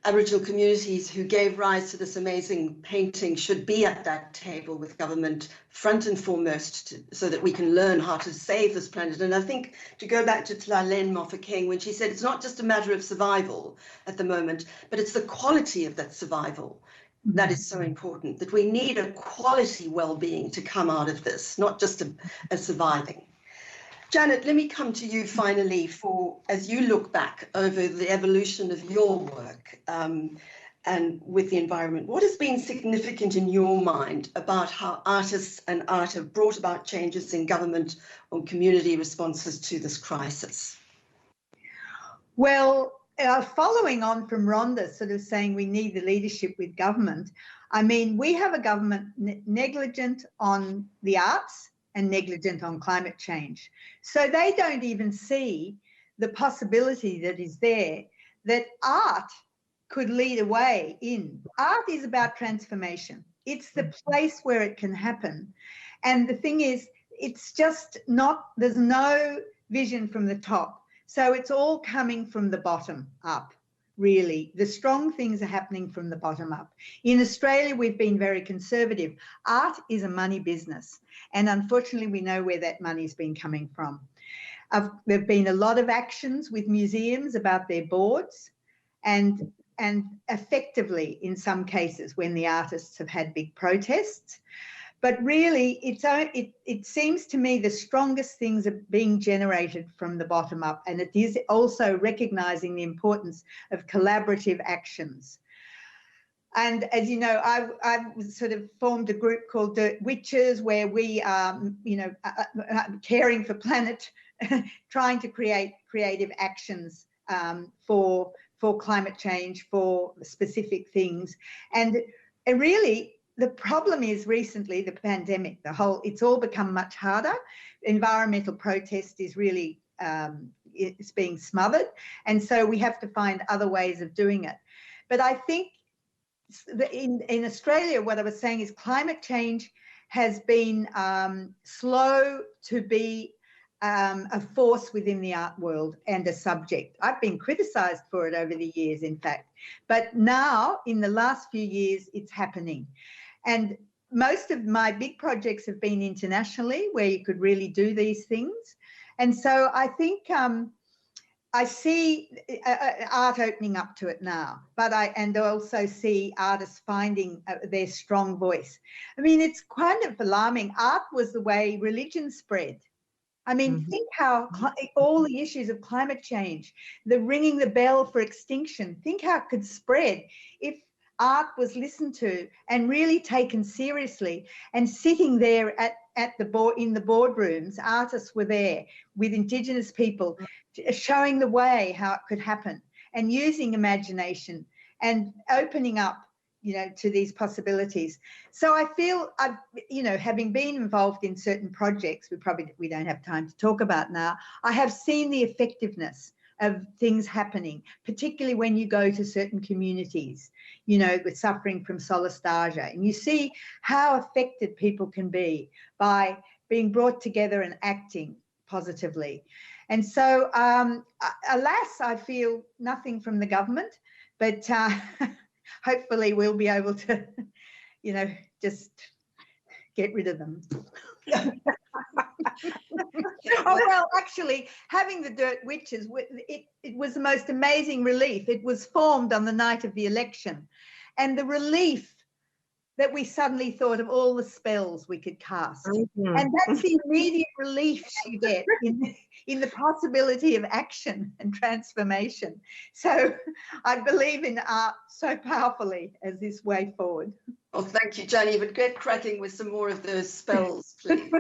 Aboriginal communities who gave rise to this amazing painting should be at that table with government front and foremost, so that we can learn how to save this planet. And I think, to go back to Tlalene Mofokeng, when she said it's not just a matter of survival at the moment, but it's the quality of that survival that is so important, that we need a quality well-being to come out of this, not just a surviving. Janet, let me come to you finally for, as you look back over the evolution of your work and with the environment, what has been significant in your mind about how artists and art have brought about changes in government or community responses to this crisis? Well, following on from Ronda sort of saying we need the leadership with government, I mean, we have a government negligent on the arts and negligent on climate change. So they don't even see the possibility that is there that art could lead a way in. Art is about transformation. It's the place where it can happen. And the thing is, it's just not, there's no vision from the top. So it's all coming from the bottom up, really. The strong things are happening from the bottom up. In Australia, we've been very conservative. Art is a money business. And unfortunately, we know where that money's been coming from. There have been a lot of actions with museums about their boards, and effectively, in some cases, when the artists have had big protests. But really, it seems to me the strongest things are being generated from the bottom up, and it is also recognising the importance of collaborative actions. And as you know, I've sort of formed a group called Dirt Witches, where we are, you know, caring for planet, trying to create creative actions for climate change, for specific things. And really, the problem is recently the pandemic, it's all become much harder. Environmental protest is really, it's being smothered. And so we have to find other ways of doing it. But I think in Australia, what I was saying is climate change has been slow to be a force within the art world and a subject. I've been criticised for it over the years, in fact. But now, in the last few years, it's happening. And most of my big projects have been internationally, where you could really do these things. And so I think I see art opening up to it now, and I also see artists finding their strong voice. I mean, it's kind of alarming. Art was the way religion spread. I mean, think how all the issues of climate change, the ringing the bell for extinction, think how it could spread if art was listened to and really taken seriously. And sitting there at the board, in the boardrooms, artists were there with Indigenous people showing the way how it could happen, and using imagination and opening up, you know, to these possibilities. So I feel, you know, having been involved in certain projects, we don't have time to talk about now, I have seen the effectiveness of things happening, particularly when you go to certain communities, you know, with suffering from solastalgia, and you see how affected people can be by being brought together and acting positively. And so, alas, I feel nothing from the government, but hopefully we'll be able to, you know, just get rid of them. Oh, well, actually, having the Dirt Witches, it was the most amazing relief. It was formed on the night of the election. And the relief that we suddenly thought of all the spells we could cast. Mm-hmm. And that's the immediate relief you get in the possibility of action and transformation. So I believe in art so powerfully as this way forward. Well, thank you, Janie, but get cracking with some more of those spells, please.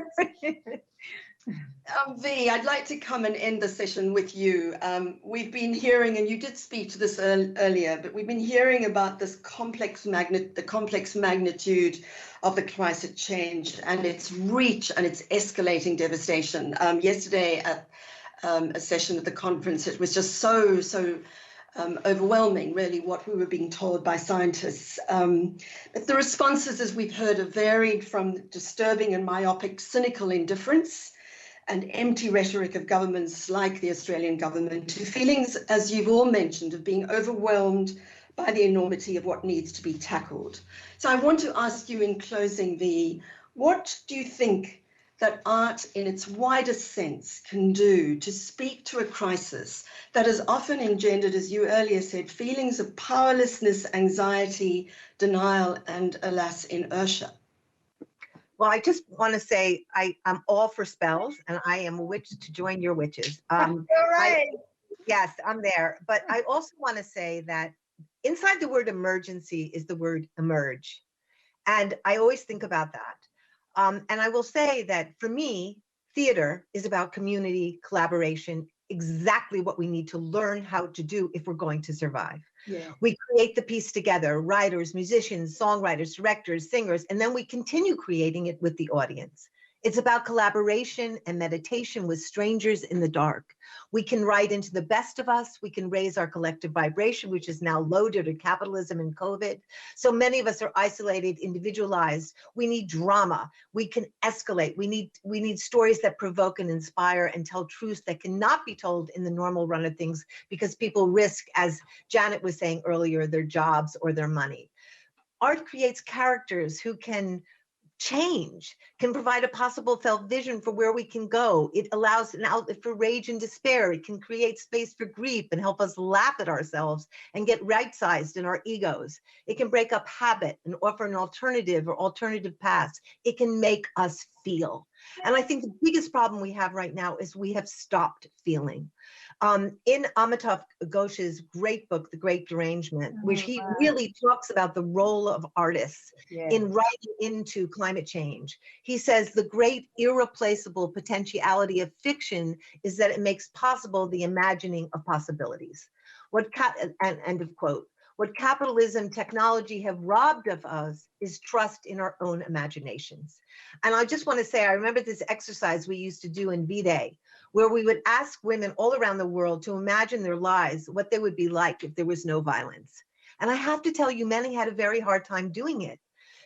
V, I'd like to come and end the session with you. We've been hearing, and you did speak to this earlier, but we've been hearing about this complex magnitude of the climate change and its reach and its escalating devastation. Yesterday at a session at the conference, it was just so overwhelming, really, what we were being told by scientists. But the responses, as we've heard, are varied from disturbing and myopic, cynical indifference and empty rhetoric of governments like the Australian government to feelings, as you've all mentioned, of being overwhelmed by the enormity of what needs to be tackled. So I want to ask you in closing, V, what do you think that art in its widest sense can do to speak to a crisis that has often engendered, as you earlier said, feelings of powerlessness, anxiety, denial, and alas, inertia? Well, I just want to say I'm all for spells, and I am a witch to join your witches. Right. Yes, I'm there. But I also want to say that inside the word emergency is the word emerge. And I always think about that. And I will say that for me, theater is about community, collaboration, exactly what we need to learn how to do if we're going to survive. Yeah. We create the piece together, writers, musicians, songwriters, directors, singers, and then we continue creating it with the audience. It's about collaboration and meditation with strangers in the dark. We can write into the best of us. We can raise our collective vibration, which is now loaded to capitalism and COVID. So many of us are isolated, individualized. We need drama. We can escalate. We need stories that provoke and inspire and tell truths that cannot be told in the normal run of things because people risk, as Janet was saying earlier, their jobs or their money. Art creates characters who can change, can provide a possible felt vision for where we can go. It allows an outlet for rage and despair. It can create space for grief and help us laugh at ourselves and get right-sized in our egos. It can break up habit and offer an alternative or alternative paths. It can make us feel. And I think the biggest problem we have right now is we have stopped feeling. In Amitav Ghosh's great book, The Great Derangement, which he really talks about the role of artists in writing into climate change. He says the great irreplaceable potentiality of fiction is that it makes possible the imagining of possibilities. End of quote. What capitalism, technology have robbed of us is trust in our own imaginations. And I just want to say, I remember this exercise we used to do in V-Day, where we would ask women all around the world to imagine their lives, what they would be like if there was no violence. And I have to tell you, many had a very hard time doing it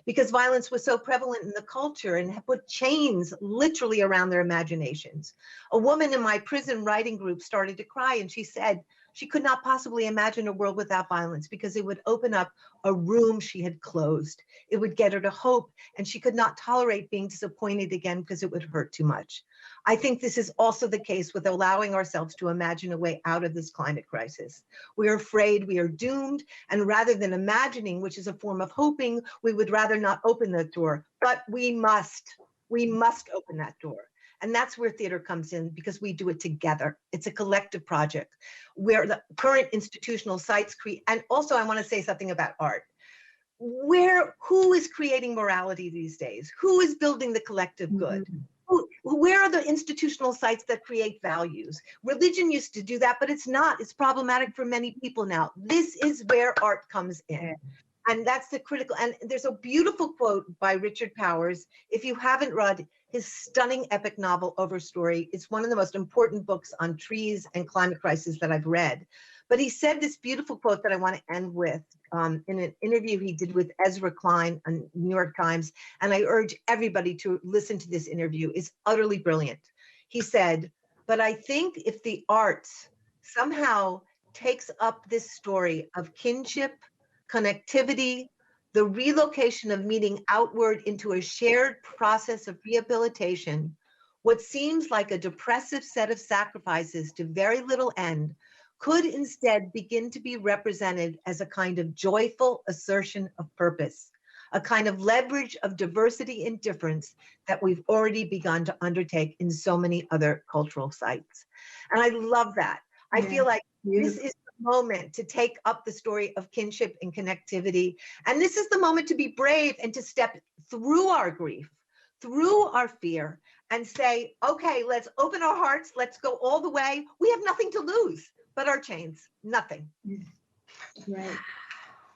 because violence was so prevalent in the culture and put chains literally around their imaginations. A woman in my prison writing group started to cry, and she said she could not possibly imagine a world without violence because it would open up a room she had closed. It would get her to hope, and she could not tolerate being disappointed again because it would hurt too much. I think this is also the case with allowing ourselves to imagine a way out of this climate crisis. We are afraid we are doomed, and rather than imagining, which is a form of hoping, we would rather not open that door, but we must open that door. And that's where theater comes in, because we do it together. It's a collective project where the current institutional sites create. And also I want to say something about art. Who is creating morality these days? Who is building the collective good? Where are the institutional sites that create values? Religion used to do that, but it's not. It's problematic for many people now. This is where art comes in. And that's the critical, and there's a beautiful quote by Richard Powers. If you haven't read his stunning epic novel, Overstory, it's one of the most important books on trees and climate crisis that I've read. But he said this beautiful quote that I want to end with in an interview he did with Ezra Klein on New York Times. And I urge everybody to listen to this interview. It's utterly brilliant. He said, but I think if the arts somehow takes up this story of kinship, connectivity, the relocation of meaning outward into a shared process of rehabilitation, what seems like a depressive set of sacrifices to very little end could instead begin to be represented as a kind of joyful assertion of purpose, a kind of leverage of diversity and difference that we've already begun to undertake in so many other cultural sites. And I love that. I feel like this is moment to take up the story of kinship and connectivity. And this is the moment to be brave and to step through our grief, through our fear, and say, okay, let's open our hearts. Let's go all the way. We have nothing to lose but our chains, nothing. Right.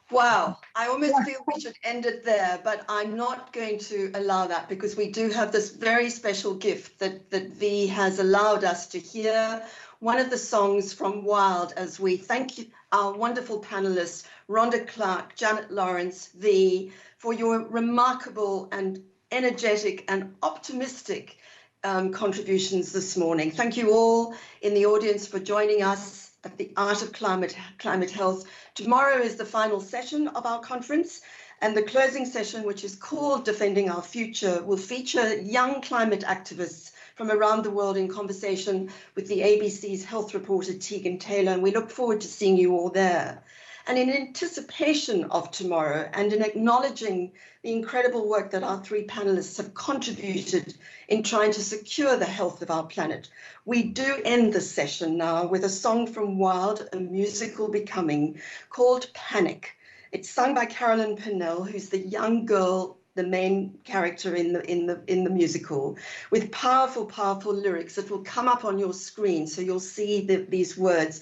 Wow, I almost feel we should end it there, but I'm not going to allow that because we do have this very special gift that V has allowed us to hear. One of the songs from Wild, as we thank you, our wonderful panelists, Ronda, Clarke, Janet, Laurence, V, for your remarkable and energetic and optimistic contributions this morning. Thank you all in the audience for joining us at the Art of Climate Health. Tomorrow is the final session of our conference, and the closing session, which is called Defending Our Future, will feature young climate activists from around the world in conversation with the ABC's health reporter Tegan Taylor, and we look forward to seeing you all there. And in anticipation of tomorrow and in acknowledging the incredible work that our three panelists have contributed in trying to secure the health of our planet, we do end the session now with a song from Wild, a musical becoming, called Panic. It's sung by Carolyn Pennell, who's the young girl the main character in the musical, with powerful lyrics that will come up on your screen. So you'll see these words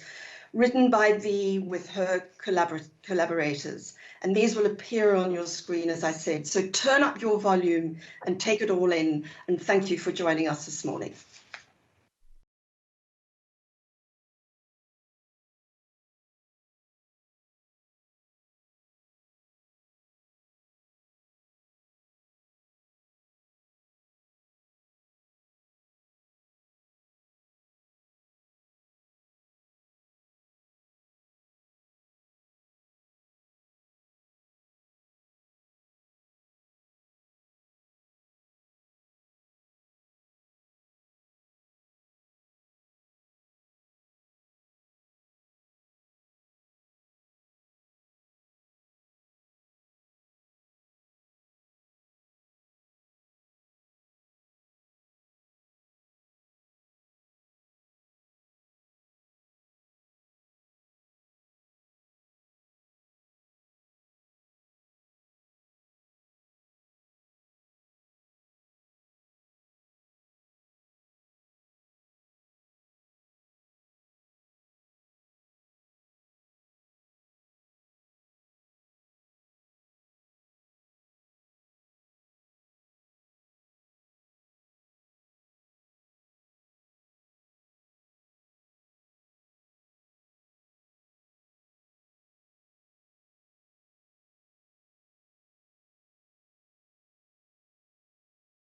written by V with her collaborators. And these will appear on your screen, as I said. So turn up your volume and take it all in. And thank you for joining us this morning.